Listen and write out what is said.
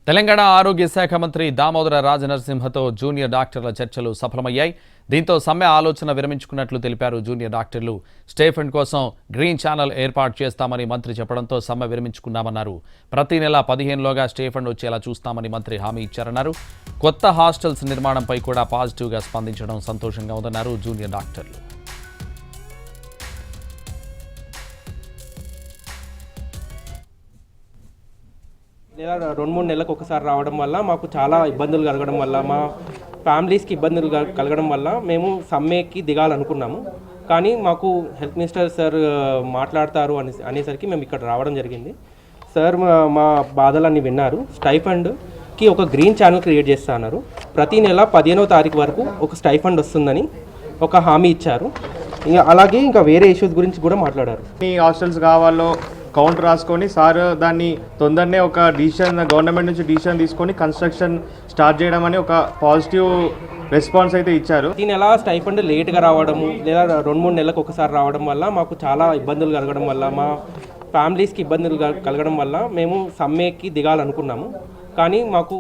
తెలంగాణ ఆరోగ్య శాఖ మంత్రి దామోదర రాజనరసింహతో జూనియర్ డాక్టర్ల చర్చలు సఫలమయ్యాయి. దీంతో సమ్మె ఆలోచన విరమించుకున్నట్లు తెలిపారు జూనియర్ డాక్టర్లు. స్టైఫండ్ కోసం గ్రీన్ ఛానల్ ఏర్పాటు చేస్తామని మంత్రి చెప్పడంతో సమ్మె విరమించుకున్నామన్నారు. ప్రతి నెల 15లోగా స్టైఫండ్ వచ్చేలా చూస్తామని మంత్రి హామీ ఇచ్చారన్నారు. కొత్త హాస్టల్స్ నిర్మాణంపై కూడా పాజిటివ్గా స్పందించడం సంతోషంగా ఉందన్నారు జూనియర్ డాక్టర్లు. లేదా 2-3 నెలలకు ఒకసారి రావడం వల్ల మాకు చాలా ఇబ్బందులు కలగడం వల్ల మా ఫ్యామిలీస్కి ఇబ్బందులు కలగడం వల్ల మేము సమ్మెకి దిగాలనుకున్నాము. కానీ మాకు హెల్త్ మినిస్టర్ సార్ మాట్లాడతారు అనేసరికి మేము ఇక్కడ రావడం జరిగింది. సార్ మా బాధలన్నీ విన్నారు. స్టైఫండ్కి ఒక గ్రీన్ ఛానల్ క్రియేట్ చేస్తా అన్నారు. ప్రతి నెల 15వ తారీఖు వరకు ఒక స్టైఫండ్ వస్తుందని ఒక హామీ ఇచ్చారు. అలాగే ఇంకా వేరే ఇష్యూస్ గురించి కూడా మాట్లాడారు. ఈ హాస్టల్స్ కావాలో కౌంటర్ రాసుకొని సార్ దాన్ని తొందరనే ఒక డిసిషన్ గవర్నమెంట్ నుంచి డిసిషన్ తీసుకొని కన్స్ట్రక్షన్ స్టార్ట్ చేయడం అని ఒక పాజిటివ్ రెస్పాన్స్ అయితే ఇచ్చారు. ఈ నెల స్టైఫండ్ లేట్గా రావడము లేదా 2-3 నెలలకు ఒకసారి రావడం వల్ల మాకు చాలా ఇబ్బందులు కలగడం వల్ల మా ఫ్యామిలీస్కి ఇబ్బందులు కలగడం వల్ల మేము సమ్మెకి దిగాలనుకున్నాము. కానీ మాకు